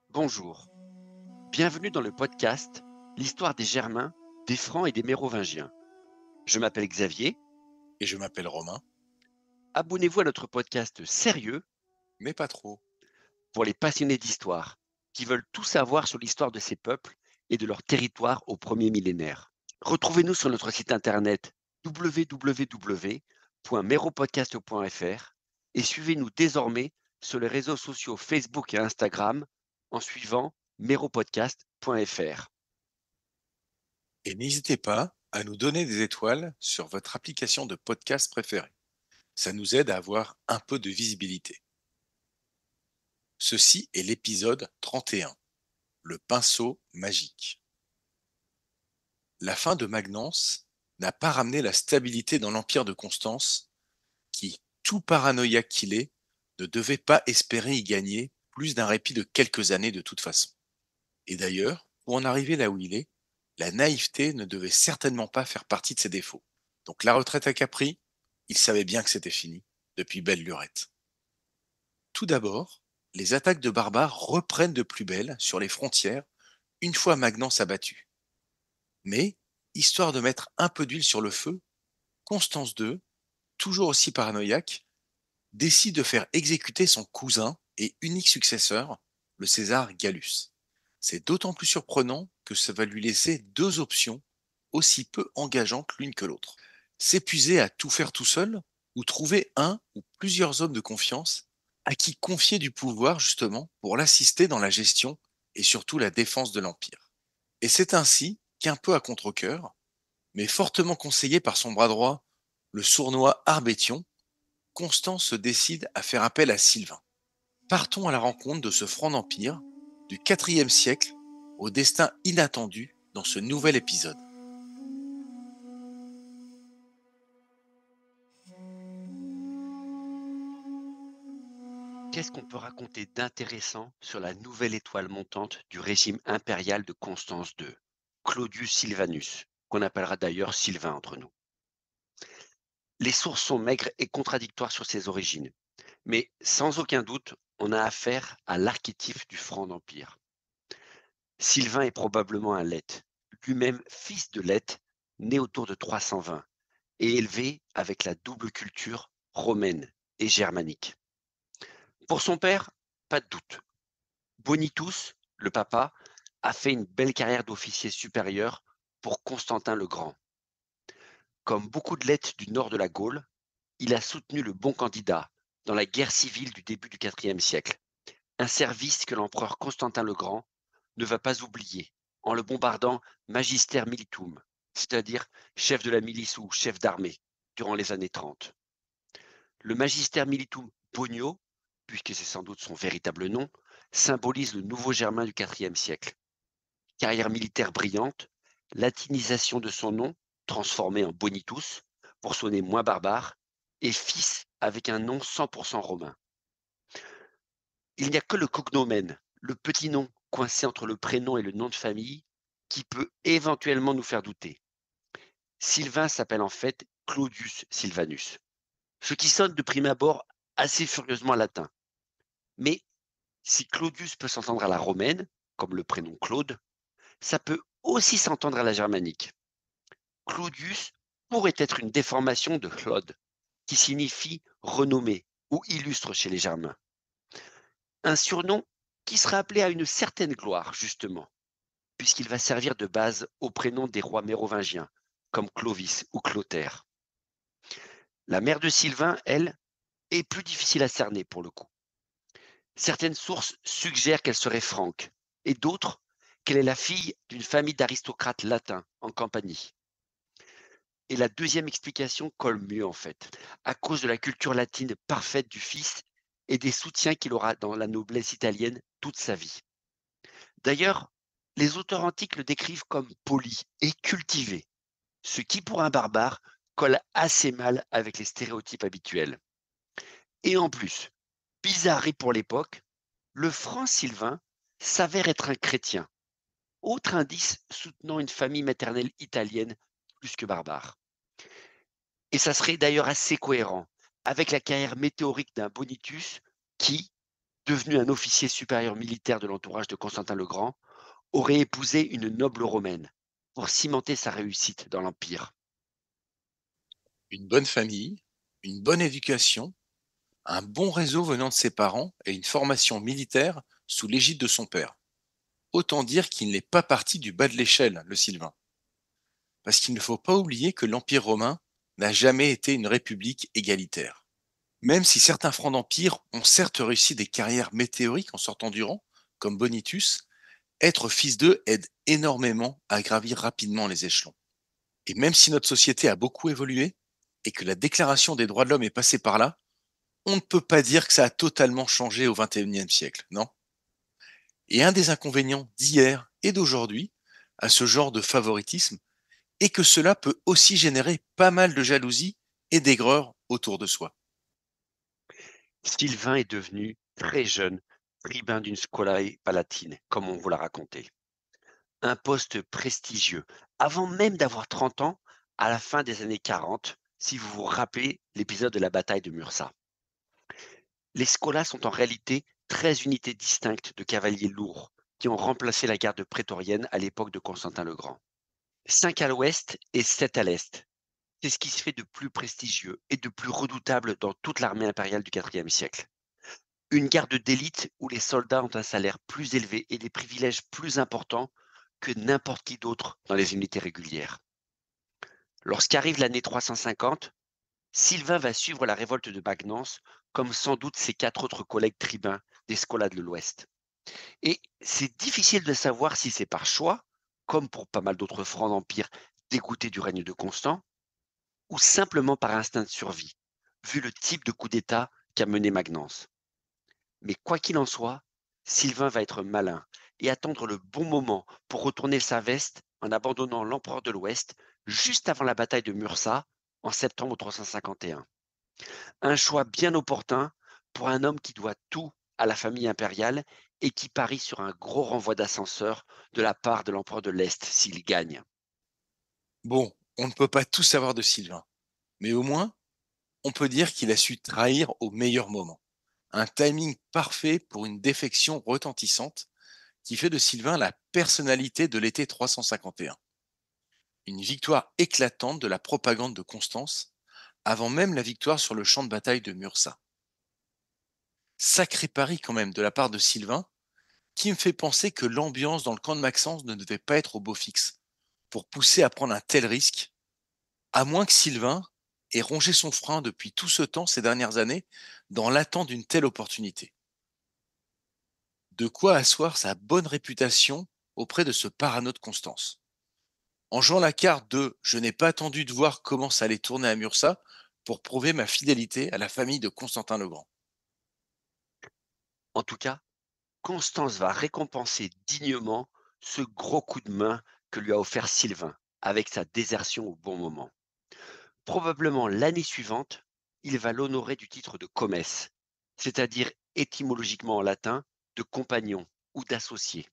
Bonjour, bienvenue dans le podcast L'histoire des Germains, des Francs et des Mérovingiens. Je m'appelle Xavier. Et je m'appelle Romain, Abonnez-vous à notre podcast sérieux mais pas trop. pour les passionnés d'histoire qui veulent tout savoir sur l'histoire de ces peuples et de leur territoire au premier millénaire. Retrouvez-nous sur notre site internet www.meropodcast.fr et suivez-nous désormais sur les réseaux sociaux Facebook et Instagram en suivant meropodcast.fr. Et n'hésitez pas à nous donner des étoiles sur votre application de podcast préférée. Ça nous aide à avoir un peu de visibilité. Ceci est l'épisode 31, le pinceau magique. La fin de Magnence n'a pas ramené la stabilité dans l'empire de Constance, qui, tout paranoïaque qu'il est, ne devait pas espérer y gagner plus d'un répit de quelques années de toute façon. Et d'ailleurs, pour en arriver là où il est, la naïveté ne devait certainement pas faire partie de ses défauts. Donc la retraite à Capri, il savait bien que c'était fini, depuis belle lurette. Tout d'abord, les attaques de barbares reprennent de plus belle sur les frontières une fois Magnence abattu. Mais, histoire de mettre un peu d'huile sur le feu, Constance II, toujours aussi paranoïaque, décide de faire exécuter son cousin et unique successeur, le César Gallus. C'est d'autant plus surprenant que ça va lui laisser deux options aussi peu engageantes l'une que l'autre. S'épuiser à tout faire tout seul ou trouver un ou plusieurs hommes de confiance à qui confier du pouvoir justement pour l'assister dans la gestion et surtout la défense de l'Empire. Et c'est ainsi qu'un peu à contre-cœur, mais fortement conseillé par son bras droit, le sournois Arbétion, Constance se décide à faire appel à Sylvain. Partons à la rencontre de ce franc empire du IVe siècle au destin inattendu dans ce nouvel épisode. Qu'est-ce qu'on peut raconter d'intéressant sur la nouvelle étoile montante du régime impérial de Constance II, Claudius Sylvanus, qu'on appellera d'ailleurs Sylvain entre nous? Les sources sont maigres et contradictoires sur ses origines, mais sans aucun doute, on a affaire à l'archétype du franc d'empire. Sylvain est probablement un Lette, lui-même fils de Lette, né autour de 320 et élevé avec la double culture romaine et germanique. Pour son père, pas de doute. Bonitus, le papa, a fait une belle carrière d'officier supérieur pour Constantin le Grand. Comme beaucoup de Lettes du nord de la Gaule, il a soutenu le bon candidat dans la guerre civile du début du IVe siècle, un service que l'empereur Constantin le Grand ne va pas oublier en le bombardant Magister Militum, c'est-à-dire chef de la milice ou chef d'armée, durant les années 30. Le Magister Militum Bonio, puisque c'est sans doute son véritable nom, symbolise le nouveau Germain du IVe siècle. Carrière militaire brillante, latinisation de son nom, transformé en Bonitus, pour sonner moins barbare, et fils avec un nom 100% romain. Il n'y a que le cognomen, le petit nom coincé entre le prénom et le nom de famille, qui peut éventuellement nous faire douter. Sylvain s'appelle en fait Claudius Sylvanus, ce qui sonne de prime abord assez furieusement latin. Mais si Claudius peut s'entendre à la romaine, comme le prénom Claude, ça peut aussi s'entendre à la germanique. Claudius pourrait être une déformation de Claude, qui signifie renommé ou illustre chez les Germains. Un surnom qui sera appelé à une certaine gloire, justement, puisqu'il va servir de base au prénom des rois mérovingiens, comme Clovis ou Clotaire. La mère de Sylvain, elle, est plus difficile à cerner pour le coup. Certaines sources suggèrent qu'elle serait franque, et d'autres qu'elle est la fille d'une famille d'aristocrates latins en Campanie. Et la deuxième explication colle mieux en fait, à cause de la culture latine parfaite du fils et des soutiens qu'il aura dans la noblesse italienne toute sa vie. D'ailleurs, les auteurs antiques le décrivent comme poli et cultivé, ce qui pour un barbare colle assez mal avec les stéréotypes habituels. Et en plus, bizarrerie pour l'époque, le franc Sylvain s'avère être un chrétien. Autre indice soutenant une famille maternelle italienne plus que barbare. Et ça serait d'ailleurs assez cohérent avec la carrière météorique d'un Bonitus qui, devenu un officier supérieur militaire de l'entourage de Constantin le Grand, aurait épousé une noble romaine pour cimenter sa réussite dans l'Empire. Une bonne famille, une bonne éducation, un bon réseau venant de ses parents et une formation militaire sous l'égide de son père. Autant dire qu'il n'est pas parti du bas de l'échelle, le Sylvain. Parce qu'il ne faut pas oublier que l'Empire romain n'a jamais été une république égalitaire. Même si certains francs d'Empire ont certes réussi des carrières météoriques en sortant du rang, comme Bonitus, être fils d'eux aide énormément à gravir rapidement les échelons. Et même si notre société a beaucoup évolué, et que la déclaration des droits de l'homme est passée par là, on ne peut pas dire que ça a totalement changé au XXIe siècle, non? Et un des inconvénients d'hier et d'aujourd'hui à ce genre de favoritisme est que cela peut aussi générer pas mal de jalousie et d'aigreur autour de soi. Sylvain est devenu, très jeune, tribun d'une scolae palatine, comme on vous l'a raconté. Un poste prestigieux, avant même d'avoir 30 ans, à la fin des années 40, si vous vous rappelez l'épisode de la bataille de Mursa. Les scolas sont en réalité 13 unités distinctes de cavaliers lourds qui ont remplacé la garde prétorienne à l'époque de Constantin le Grand. 5 à l'ouest et 7 à l'est. C'est ce qui se fait de plus prestigieux et de plus redoutable dans toute l'armée impériale du IVe siècle. Une garde d'élite où les soldats ont un salaire plus élevé et des privilèges plus importants que n'importe qui d'autre dans les unités régulières. Lorsqu'arrive l'année 350, Sylvain va suivre la révolte de Bagnance, comme sans doute ses 4 autres collègues tribuns des scolas de l'Ouest. Et c'est difficile de savoir si c'est par choix, comme pour pas mal d'autres francs d'Empire dégoûtés du règne de Constant, ou simplement par instinct de survie, vu le type de coup d'État qu'a mené Magnance. Mais quoi qu'il en soit, Sylvain va être malin et attendre le bon moment pour retourner sa veste en abandonnant l'empereur de l'Ouest juste avant la bataille de Mursa en septembre 351. Un choix bien opportun pour un homme qui doit tout à la famille impériale et qui parie sur un gros renvoi d'ascenseur de la part de l'empereur de l'Est s'il gagne. Bon, on ne peut pas tout savoir de Sylvain, mais au moins, on peut dire qu'il a su trahir au meilleur moment. Un timing parfait pour une défection retentissante qui fait de Sylvain la personnalité de l'été 351. Une victoire éclatante de la propagande de Constance, avant même la victoire sur le champ de bataille de Mursa. Sacré pari quand même de la part de Sylvain, qui me fait penser que l'ambiance dans le camp de Maxence ne devait pas être au beau fixe, pour pousser à prendre un tel risque, à moins que Sylvain ait rongé son frein depuis tout ce temps ces dernières années dans l'attente d'une telle opportunité. De quoi asseoir sa bonne réputation auprès de ce parano de Constance. En jouant la carte de «je n'ai pas attendu de voir comment ça allait tourner à Mursa pour prouver ma fidélité à la famille de Constantin le Grand». En tout cas, Constance va récompenser dignement ce gros coup de main que lui a offert Sylvain avec sa désertion au bon moment. Probablement l'année suivante, il va l'honorer du titre de comès, c'est-à-dire étymologiquement en latin de compagnon ou d'associé.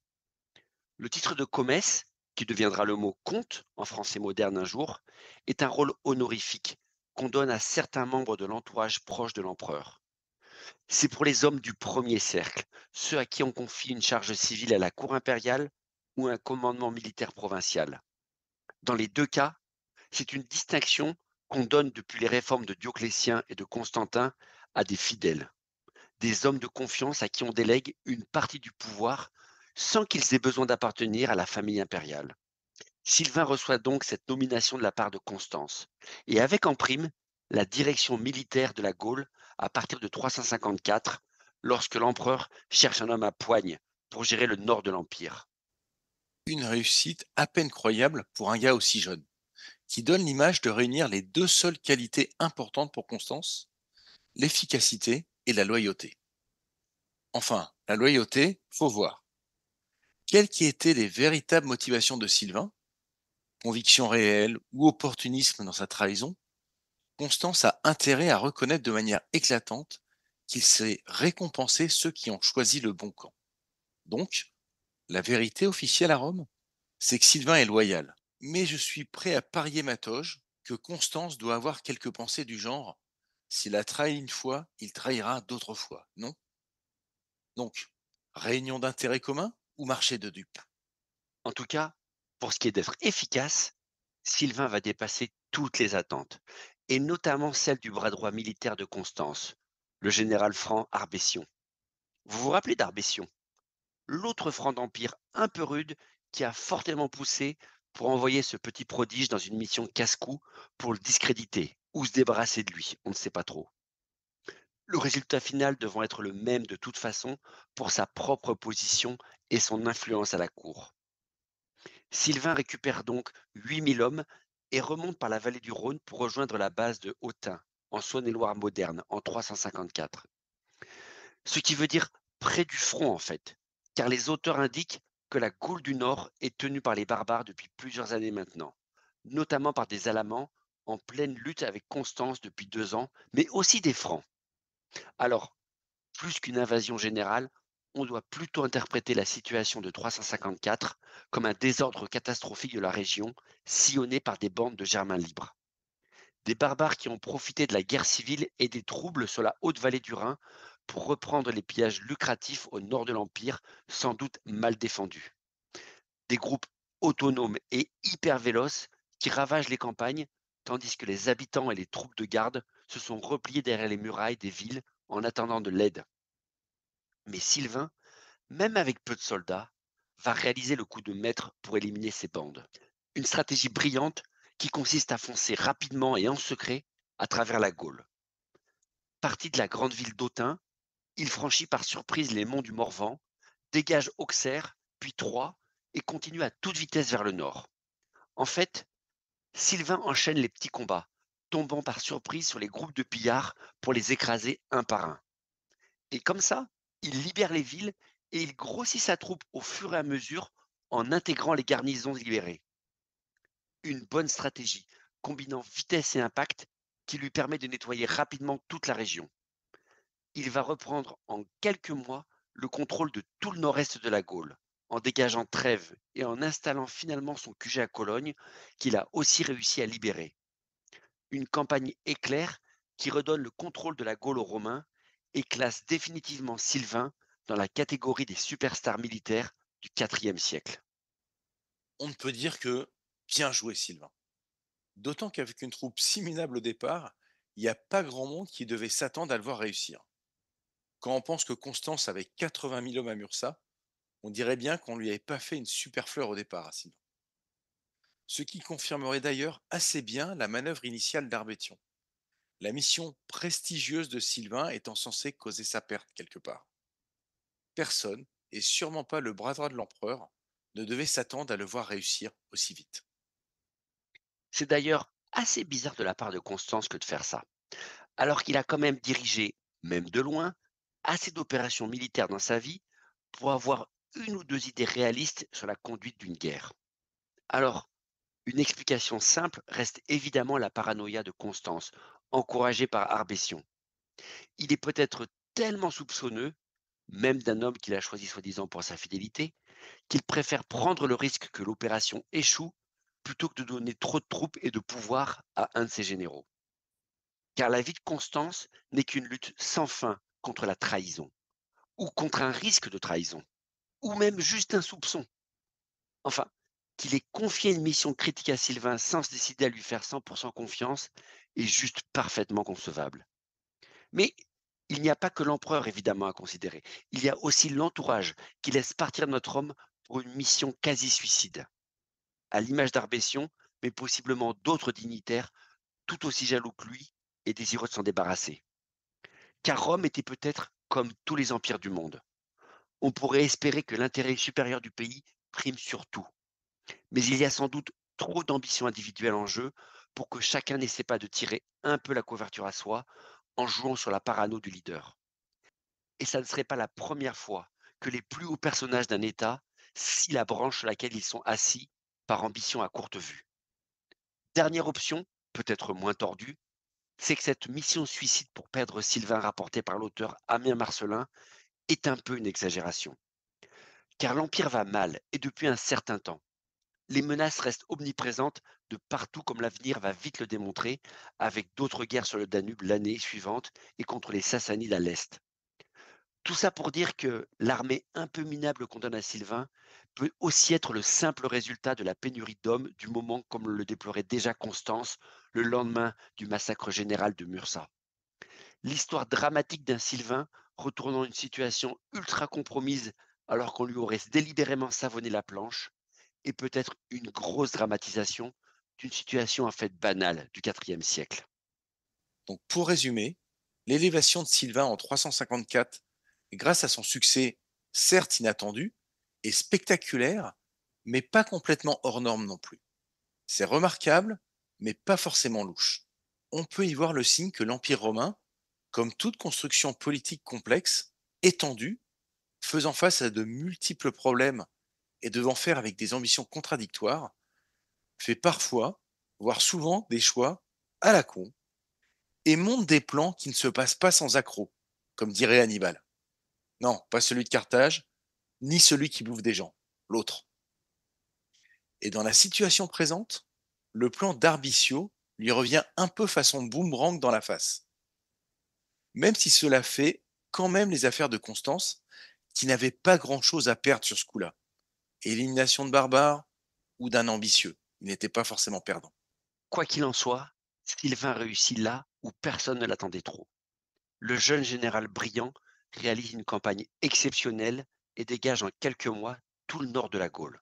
Le titre de comès, qui deviendra le mot comte en français moderne un jour, est un rôle honorifique qu'on donne à certains membres de l'entourage proche de l'empereur. C'est pour les hommes du premier cercle, ceux à qui on confie une charge civile à la cour impériale ou un commandement militaire provincial. Dans les deux cas, c'est une distinction qu'on donne depuis les réformes de Dioclétien et de Constantin à des fidèles, des hommes de confiance à qui on délègue une partie du pouvoir sans qu'ils aient besoin d'appartenir à la famille impériale. Sylvain reçoit donc cette nomination de la part de Constance, et avec en prime la direction militaire de la Gaule à partir de 354, lorsque l'empereur cherche un homme à poigne pour gérer le nord de l'Empire. Une réussite à peine croyable pour un gars aussi jeune, qui donne l'image de réunir les deux seules qualités importantes pour Constance, l'efficacité et la loyauté. Enfin, la loyauté, faut voir. Quelles qui étaient les véritables motivations de Sylvain, conviction réelle ou opportunisme dans sa trahison, Constance a intérêt à reconnaître de manière éclatante qu'il sait récompenser ceux qui ont choisi le bon camp. Donc, la vérité officielle à Rome? C'est que Sylvain est loyal. Mais je suis prêt à parier ma toge que Constance doit avoir quelques pensées du genre: s'il a trahi une fois, il trahira d'autres fois, non? Donc, réunion d'intérêts communs ou marché de dupes? En tout cas, pour ce qui est d'être efficace, Sylvain va dépasser toutes les attentes, et notamment celle du bras droit militaire de Constance, le général franc Arbession. Vous vous rappelez d'Arbession, l'autre franc d'Empire un peu rude qui a fortement poussé pour envoyer ce petit prodige dans une mission casse-cou pour le discréditer ou se débarrasser de lui, on ne sait pas trop. Le résultat final devant être le même de toute façon pour sa propre position et son influence à la cour. Sylvain récupère donc 8000 hommes et remonte par la vallée du Rhône pour rejoindre la base de Autun, en Saône-et-Loire moderne, en 354. Ce qui veut dire près du front en fait, car les auteurs indiquent que la Gaule du Nord est tenue par les barbares depuis plusieurs années maintenant, notamment par des Alamans en pleine lutte avec Constance depuis 2 ans, mais aussi des Francs. Alors, plus qu'une invasion générale, on doit plutôt interpréter la situation de 354 comme un désordre catastrophique de la région, sillonné par des bandes de Germains libres. Des barbares qui ont profité de la guerre civile et des troubles sur la haute vallée du Rhin pour reprendre les pillages lucratifs au nord de l'Empire, sans doute mal défendus. Des groupes autonomes et hyper véloces qui ravagent les campagnes, tandis que les habitants et les troupes de garde se sont repliés derrière les murailles des villes en attendant de l'aide. Mais Sylvain, même avec peu de soldats, va réaliser le coup de maître pour éliminer ces bandes. Une stratégie brillante qui consiste à foncer rapidement et en secret à travers la Gaule. Parti de la grande ville d'Autun, il franchit par surprise les monts du Morvan, dégage Auxerre, puis Troyes, et continue à toute vitesse vers le nord. En fait, Sylvain enchaîne les petits combats, tombant par surprise sur les groupes de pillards pour les écraser un par un. Et comme ça, il libère les villes et il grossit sa troupe au fur et à mesure en intégrant les garnisons libérées. Une bonne stratégie, combinant vitesse et impact, qui lui permet de nettoyer rapidement toute la région. Il va reprendre en quelques mois le contrôle de tout le nord-est de la Gaule, en dégageant Trèves et en installant finalement son QG à Cologne, qu'il a aussi réussi à libérer. Une campagne éclair qui redonne le contrôle de la Gaule aux Romains et classe définitivement Sylvain dans la catégorie des superstars militaires du IVe siècle. On ne peut dire que bien joué Sylvain. D'autant qu'avec une troupe si minable au départ, il n'y a pas grand monde qui devait s'attendre à le voir réussir. Quand on pense que Constance avait 80 000 hommes à Mursa, on dirait bien qu'on lui avait pas fait une super fleur au départ à Sylvain. Ce qui confirmerait d'ailleurs assez bien la manœuvre initiale d'Arbétion. La mission prestigieuse de Sylvain étant censée causer sa perte quelque part. Personne, et sûrement pas le bras droit de l'empereur, ne devait s'attendre à le voir réussir aussi vite. C'est d'ailleurs assez bizarre de la part de Constance que de faire ça, alors qu'il a quand même dirigé, même de loin, assez d'opérations militaires dans sa vie pour avoir une ou deux idées réalistes sur la conduite d'une guerre. Alors, une explication simple reste évidemment la paranoïa de Constance, encouragée par Arbession. Il est peut-être tellement soupçonneux, même d'un homme qu'il a choisi soi-disant pour sa fidélité, qu'il préfère prendre le risque que l'opération échoue plutôt que de donner trop de troupes et de pouvoir à un de ses généraux. Car la vie de Constance n'est qu'une lutte sans fin contre la trahison, ou contre un risque de trahison, ou même juste un soupçon. Enfin, qu'il ait confié une mission critique à Sylvain sans se décider à lui faire 100% confiance est juste parfaitement concevable. Mais il n'y a pas que l'empereur évidemment à considérer. Il y a aussi l'entourage qui laisse partir notre homme pour une mission quasi suicide, à l'image d'Arbession, mais possiblement d'autres dignitaires tout aussi jaloux que lui et désireux de s'en débarrasser. Car Rome était peut-être comme tous les empires du monde. On pourrait espérer que l'intérêt supérieur du pays prime sur tout. Mais il y a sans doute trop d'ambition individuelle en jeu pour que chacun n'essaie pas de tirer un peu la couverture à soi en jouant sur la parano du leader. Et ça ne serait pas la première fois que les plus hauts personnages d'un État scient la branche sur laquelle ils sont assis par ambition à courte vue. Dernière option, peut-être moins tordue, c'est que cette mission suicide pour perdre Sylvain rapportée par l'auteur Amien Marcelin est un peu une exagération. Car l'Empire va mal, et depuis un certain temps. les menaces restent omniprésentes de partout comme l'avenir va vite le démontrer, avec d'autres guerres sur le Danube l'année suivante et contre les Sassanides à l'est. Tout ça pour dire que l'armée un peu minable qu'on donne à Sylvain peut aussi être le simple résultat de la pénurie d'hommes du moment comme le déplorait déjà Constance le lendemain du massacre général de Mursa. L'histoire dramatique d'un Sylvain retournant une situation ultra compromise alors qu'on lui aurait délibérément savonné la planche est peut-être une grosse dramatisation d'une situation en fait banale du IVe siècle. Donc pour résumer, l'élévation de Sylvain en 354, grâce à son succès certes inattendu, est spectaculaire, mais pas complètement hors norme non plus. C'est remarquable, mais pas forcément louche. On peut y voir le signe que l'Empire romain, comme toute construction politique complexe, étendue, faisant face à de multiples problèmes et devant faire avec des ambitions contradictoires, fait parfois, voire souvent, des choix à la con et monte des plans qui ne se passent pas sans accroc, comme dirait Hannibal. Non, pas celui de Carthage, ni celui qui bouffe des gens, l'autre. Et dans la situation présente, le plan d'Arbicio lui revient un peu façon boomerang dans la face. Même si cela fait quand même les affaires de Constance, qui n'avait pas grand-chose à perdre sur ce coup-là. Élimination de barbares ou d'un ambitieux, il n'était pas forcément perdant. Quoi qu'il en soit, Sylvain réussit là où personne ne l'attendait trop. Le jeune général brillant réalise une campagne exceptionnelle et dégage en quelques mois tout le nord de la Gaule.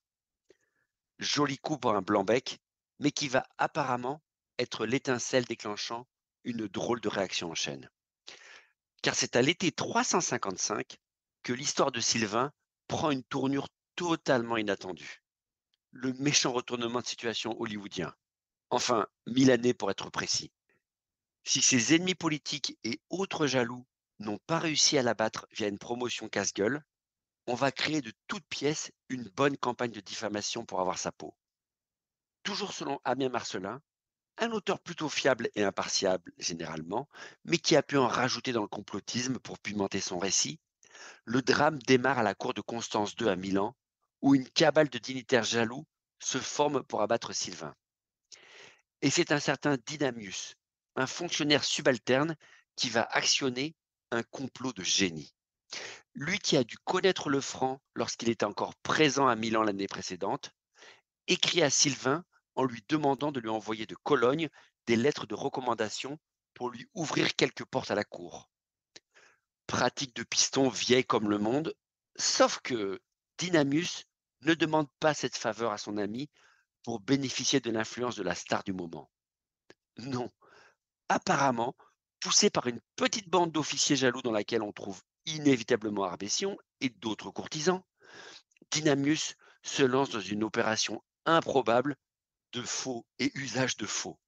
Joli coup pour un blanc-bec, mais qui va apparemment être l'étincelle déclenchant une drôle de réaction en chaîne. Car c'est à l'été 355 que l'histoire de Sylvain prend une tournure totalement inattendue. Le méchant retournement de situation hollywoodien. Enfin, milanais pour être précis. Si ses ennemis politiques et autres jaloux n'ont pas réussi à l'abattre via une promotion casse-gueule, on va créer de toutes pièces une bonne campagne de diffamation pour avoir sa peau. Toujours selon Amiens Marcelin, un auteur plutôt fiable et impartial généralement, mais qui a pu en rajouter dans le complotisme pour pimenter son récit, le drame démarre à la cour de Constance II à Milan, où une cabale de dignitaires jaloux se forme pour abattre Sylvain. Et c'est un certain Dynamius, un fonctionnaire subalterne, qui va actionner un complot de génie. Lui qui a dû connaître le franc lorsqu'il était encore présent à Milan l'année précédente, écrit à Sylvain en lui demandant de lui envoyer de Cologne des lettres de recommandation pour lui ouvrir quelques portes à la cour. Pratique de piston vieille comme le monde, sauf que Dynamius ne demande pas cette faveur à son ami pour bénéficier de l'influence de la star du moment. Non, apparemment, poussé par une petite bande d'officiers jaloux dans laquelle on trouve inévitablement Arbession et d'autres courtisans, Dynamius se lance dans une opération improbable de faux et usage de faux.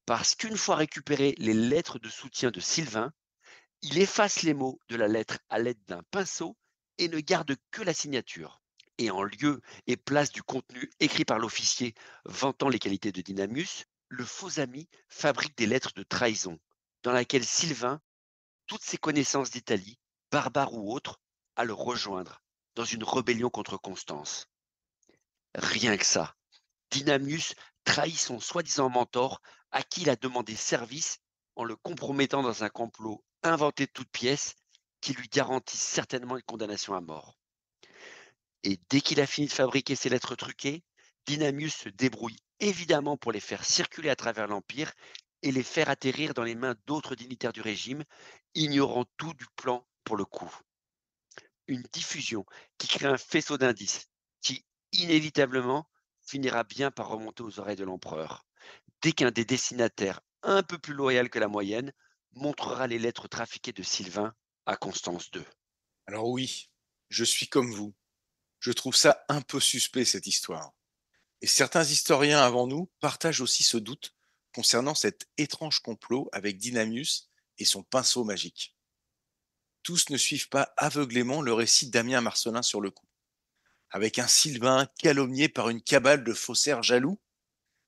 Parce qu'une fois récupérées les lettres de soutien de Sylvain, il efface les mots de la lettre à l'aide d'un pinceau et ne garde que la signature. Et en lieu et place du contenu écrit par l'officier vantant les qualités de Dynamius, le faux ami fabrique des lettres de trahison, dans laquelle Sylvain, toutes ses connaissances d'Italie, barbares ou autres, à le rejoindre dans une rébellion contre Constance. Rien que ça. Dynamius trahit son soi-disant mentor à qui il a demandé service en le compromettant dans un complot inventé de toutes pièces qui lui garantit certainement une condamnation à mort. Et dès qu'il a fini de fabriquer ses lettres truquées, Dynamius se débrouille évidemment pour les faire circuler à travers l'Empire et les faire atterrir dans les mains d'autres dignitaires du régime, ignorant tout du plan pour le coup. Une diffusion qui crée un faisceau d'indices qui, inévitablement, finira bien par remonter aux oreilles de l'empereur, dès qu'un des destinataires, un peu plus loyal que la moyenne, montrera les lettres trafiquées de Sylvain à Constance II. Alors oui, je suis comme vous. Je trouve ça un peu suspect cette histoire. Et certains historiens avant nous partagent aussi ce doute concernant cet étrange complot avec Dynamius et son pinceau magique. Tous ne suivent pas aveuglément le récit d'Amiens Marcelin sur le coup, avec un Sylvain calomnié par une cabale de faussaires jaloux,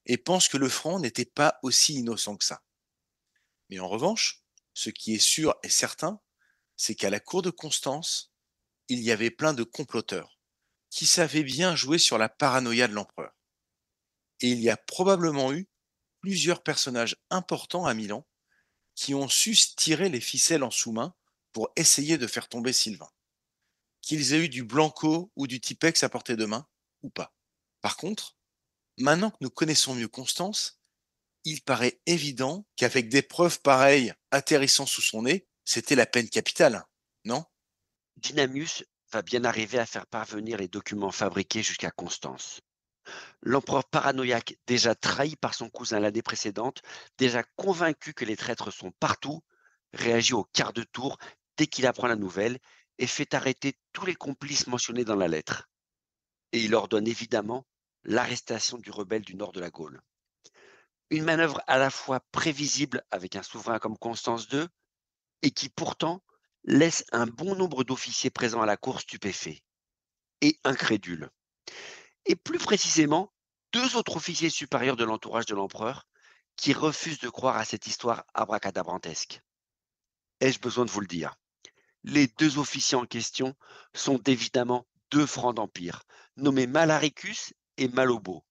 et pensent que le franc n'était pas aussi innocent que ça. Mais en revanche, ce qui est sûr et certain, c'est qu'à la cour de Constance, il y avait plein de comploteurs, qui savait bien jouer sur la paranoïa de l'empereur. Et il y a probablement eu plusieurs personnages importants à Milan qui ont su tirer les ficelles en sous-main pour essayer de faire tomber Sylvain. Qu'ils aient eu du Blanco ou du Tipex à portée de main, ou pas. Par contre, maintenant que nous connaissons mieux Constance, il paraît évident qu'avec des preuves pareilles atterrissant sous son nez, c'était la peine capitale, non? Dynamius va bien arriver à faire parvenir les documents fabriqués jusqu'à Constance. L'empereur paranoïaque, déjà trahi par son cousin l'année précédente, déjà convaincu que les traîtres sont partout, réagit au quart de tour dès qu'il apprend la nouvelle et fait arrêter tous les complices mentionnés dans la lettre. Et il ordonne évidemment l'arrestation du rebelle du nord de la Gaule. Une manœuvre à la fois prévisible avec un souverain comme Constance II et qui pourtant laisse un bon nombre d'officiers présents à la cour stupéfaits et incrédules. Et plus précisément, deux autres officiers supérieurs de l'entourage de l'empereur qui refusent de croire à cette histoire abracadabrantesque. Ai-je besoin de vous le dire? Les deux officiers en question sont évidemment deux francs d'empire, nommés Malaricus et Malobo.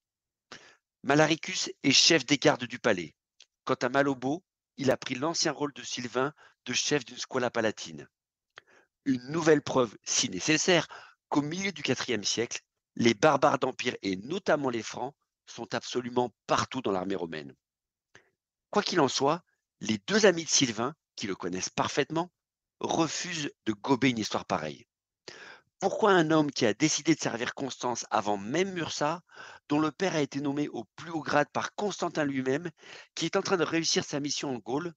Malaricus est chef des gardes du palais. Quant à Malobo, il a pris l'ancien rôle de Sylvain de chef d'une squala palatine. Une nouvelle preuve, si nécessaire, qu'au milieu du IVe siècle, les barbares d'Empire et notamment les Francs sont absolument partout dans l'armée romaine. Quoi qu'il en soit, les deux amis de Sylvain, qui le connaissent parfaitement, refusent de gober une histoire pareille. Pourquoi un homme qui a décidé de servir Constance avant même Mursa, dont le père a été nommé au plus haut grade par Constantin lui-même, qui est en train de réussir sa mission en Gaule,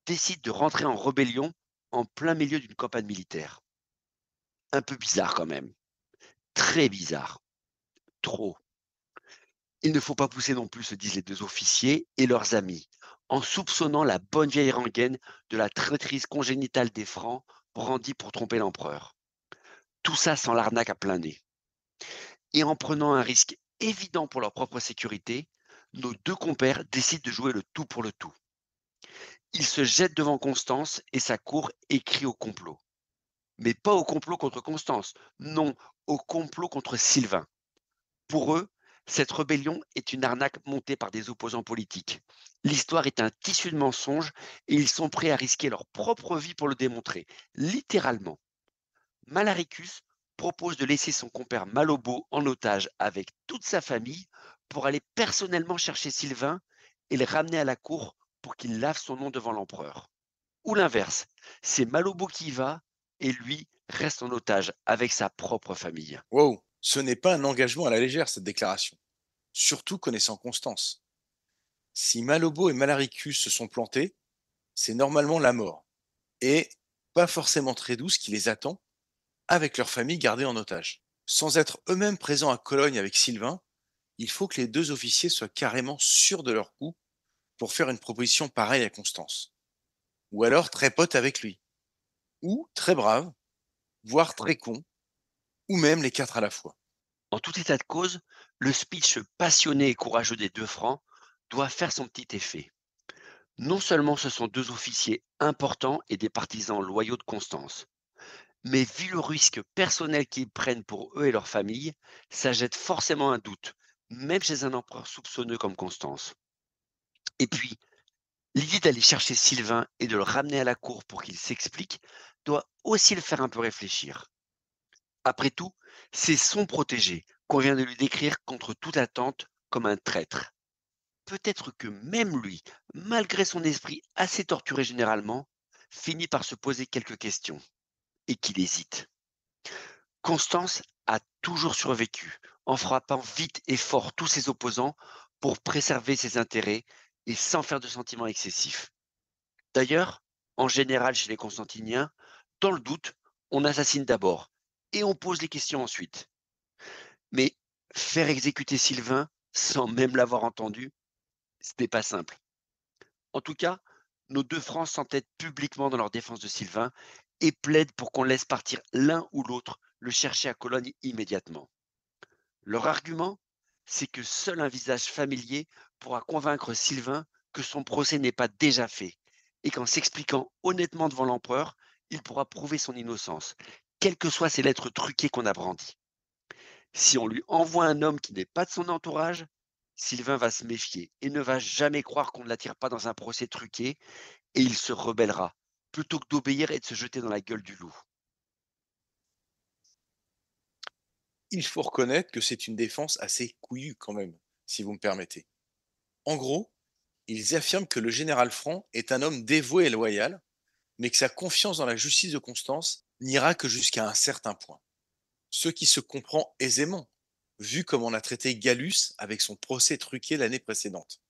décide de rentrer en rébellion en plein milieu d'une campagne militaire? Un peu bizarre quand même. Très bizarre. Trop. Il ne faut pas pousser non plus, se disent les deux officiers et leurs amis, en soupçonnant la bonne vieille rengaine de la traîtrise congénitale des Francs brandie pour tromper l'empereur. Tout ça sans l'arnaque à plein nez. Et en prenant un risque évident pour leur propre sécurité, nos deux compères décident de jouer le tout pour le tout. Ils se jettent devant Constance et sa cour et crient au complot. Mais pas au complot contre Constance, non, au complot contre Sylvain. Pour eux, cette rébellion est une arnaque montée par des opposants politiques. L'histoire est un tissu de mensonges et ils sont prêts à risquer leur propre vie pour le démontrer, littéralement. Malaricus propose de laisser son compère Malobo en otage avec toute sa famille pour aller personnellement chercher Sylvain et le ramener à la cour pour qu'il lave son nom devant l'empereur. Ou l'inverse, c'est Malobo qui y va et lui reste en otage avec sa propre famille. Wow, ce n'est pas un engagement à la légère, cette déclaration. Surtout connaissant Constance. Si Malobo et Malaricus se sont plantés, c'est normalement la mort. Et pas forcément très douce qui les attend, avec leur famille gardée en otage. Sans être eux-mêmes présents à Cologne avec Sylvain, il faut que les deux officiers soient carrément sûrs de leur coup pour faire une proposition pareille à Constance. Ou alors très potes avec lui. Ou très braves, voire très cons, ou même les quatre à la fois. En tout état de cause, le speech passionné et courageux des deux francs doit faire son petit effet. Non seulement ce sont deux officiers importants et des partisans loyaux de Constance, mais vu le risque personnel qu'ils prennent pour eux et leur famille, ça jette forcément un doute, même chez un empereur soupçonneux comme Constance. Et puis, l'idée d'aller chercher Sylvain et de le ramener à la cour pour qu'il s'explique doit aussi le faire un peu réfléchir. Après tout, c'est son protégé qu'on vient de lui décrire contre toute attente comme un traître. Peut-être que même lui, malgré son esprit assez torturé généralement, finit par se poser quelques questions et qu'il hésite. Constance a toujours survécu en frappant vite et fort tous ses opposants pour préserver ses intérêts et sans faire de sentiments excessifs. D'ailleurs, en général chez les Constantiniens, dans le doute, on assassine d'abord et on pose les questions ensuite. Mais faire exécuter Sylvain sans même l'avoir entendu, ce n'est pas simple. En tout cas, nos deux francs s'entêtent publiquement dans leur défense de Sylvain et plaident pour qu'on laisse partir l'un ou l'autre le chercher à Cologne immédiatement. Leur argument, c'est que seul un visage familier pourra convaincre Sylvain que son procès n'est pas déjà fait et qu'en s'expliquant honnêtement devant l'empereur, il pourra prouver son innocence, quelles que soient ces lettres truquées qu'on a brandies. Si on lui envoie un homme qui n'est pas de son entourage, Sylvain va se méfier et ne va jamais croire qu'on ne l'attire pas dans un procès truqué et il se rebellera, plutôt que d'obéir et de se jeter dans la gueule du loup. Il faut reconnaître que c'est une défense assez couillue quand même, si vous me permettez. En gros, ils affirment que le général Franc est un homme dévoué et loyal, mais que sa confiance dans la justice de Constance n'ira que jusqu'à un certain point. Ce qui se comprend aisément, vu comme on a traité Gallus avec son procès truqué l'année précédente.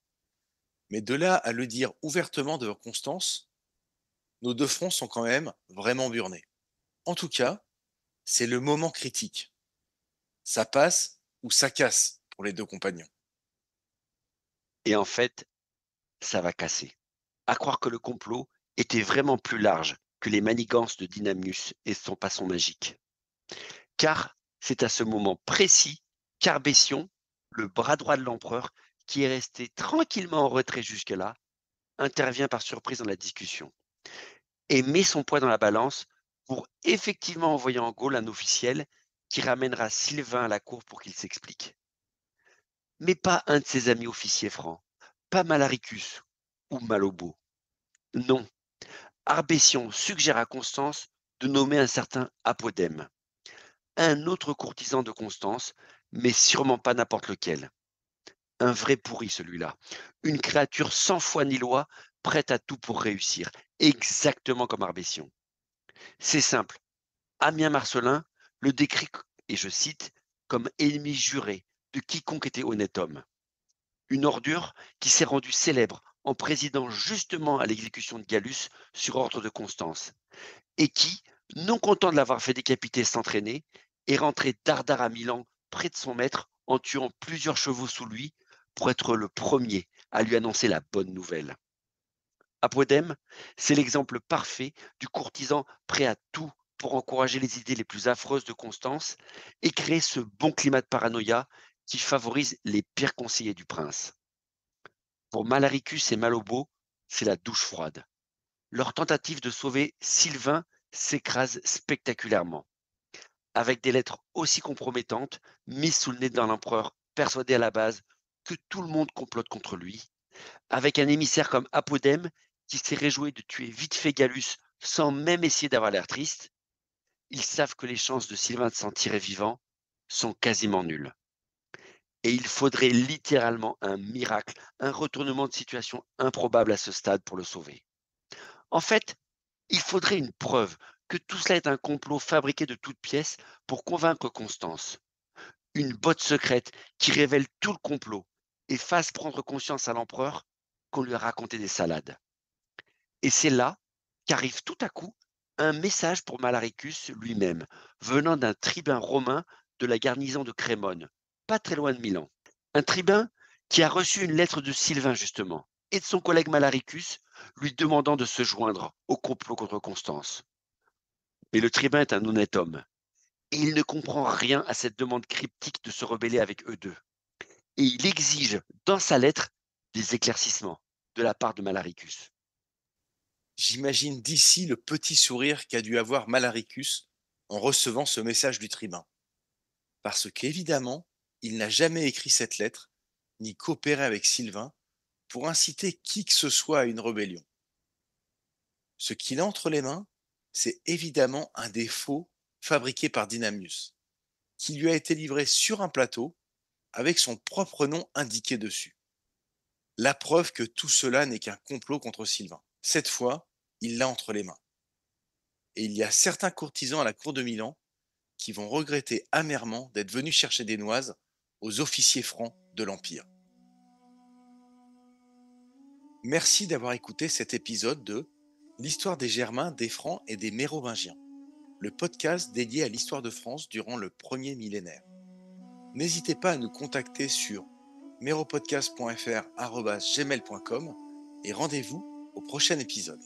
Mais de là à le dire ouvertement devant Constance, nos deux fronts sont quand même vraiment burnés. En tout cas, c'est le moment critique. Ça passe ou ça casse pour les deux compagnons. Et en fait, ça va casser. À croire que le complot était vraiment plus large que les manigances de Dynamius et son passant magique. Car c'est à ce moment précis qu'Arbession, le bras droit de l'empereur, qui est resté tranquillement en retrait jusque-là, intervient par surprise dans la discussion et met son poids dans la balance pour effectivement envoyer en Gaule un officiel qui ramènera Sylvain à la cour pour qu'il s'explique. Mais pas un de ses amis officiers francs, pas Malaricus ou Malobo. Non, Arbession suggère à Constance de nommer un certain Apodème, un autre courtisan de Constance, mais sûrement pas n'importe lequel. Un vrai pourri celui-là, une créature sans foi ni loi, prête à tout pour réussir, exactement comme Arbession. C'est simple, Ammien Marcellin le décrit, et je cite, comme ennemi juré de quiconque était honnête homme. Une ordure qui s'est rendue célèbre en présidant justement à l'exécution de Gallus sur ordre de Constance, et qui, non content de l'avoir fait décapiter sans traîner, est rentré dardard à Milan près de son maître en tuant plusieurs chevaux sous lui pour être le premier à lui annoncer la bonne nouvelle. Apodème, c'est l'exemple parfait du courtisan prêt à tout pour encourager les idées les plus affreuses de Constance et créer ce bon climat de paranoïa qui favorise les pires conseillers du prince. Pour Malaricus et Malobo, c'est la douche froide. Leur tentative de sauver Sylvain s'écrase spectaculairement, avec des lettres aussi compromettantes mises sous le nez d'un empereur persuadé à la base que tout le monde complote contre lui, avec un émissaire comme Apodème qui s'est réjoui de tuer vite fait Gallus sans même essayer d'avoir l'air triste. Ils savent que les chances de Sylvain de s'en tirer vivant sont quasiment nulles. Et il faudrait littéralement un miracle, un retournement de situation improbable à ce stade pour le sauver. En fait, il faudrait une preuve que tout cela est un complot fabriqué de toutes pièces pour convaincre Constance. Une botte secrète qui révèle tout le complot et fasse prendre conscience à l'empereur qu'on lui a raconté des salades. Et c'est là qu'arrive tout à coup un message pour Malaricus lui-même, venant d'un tribun romain de la garnison de Crémone, pas très loin de Milan. Un tribun qui a reçu une lettre de Sylvain justement, et de son collègue Malaricus, lui demandant de se joindre au complot contre Constance. Mais le tribun est un honnête homme, et il ne comprend rien à cette demande cryptique de se rebeller avec eux deux. Et il exige dans sa lettre des éclaircissements de la part de Malaricus. J'imagine d'ici le petit sourire qu'a dû avoir Malaricus en recevant ce message du tribun. Parce qu'évidemment, il n'a jamais écrit cette lettre, ni coopéré avec Sylvain pour inciter qui que ce soit à une rébellion. Ce qu'il a entre les mains, c'est évidemment un des faux fabriqués par Dynamius, qui lui a été livré sur un plateau avec son propre nom indiqué dessus. La preuve que tout cela n'est qu'un complot contre Sylvain. Cette fois, il l'a entre les mains. Et il y a certains courtisans à la cour de Milan qui vont regretter amèrement d'être venus chercher des noises aux officiers francs de l'Empire. Merci d'avoir écouté cet épisode de L'histoire des Germains, des Francs et des Mérovingiens, le podcast dédié à l'histoire de France durant le premier millénaire. N'hésitez pas à nous contacter sur méropodcast.fr@gmail.com et rendez-vous au prochain épisode.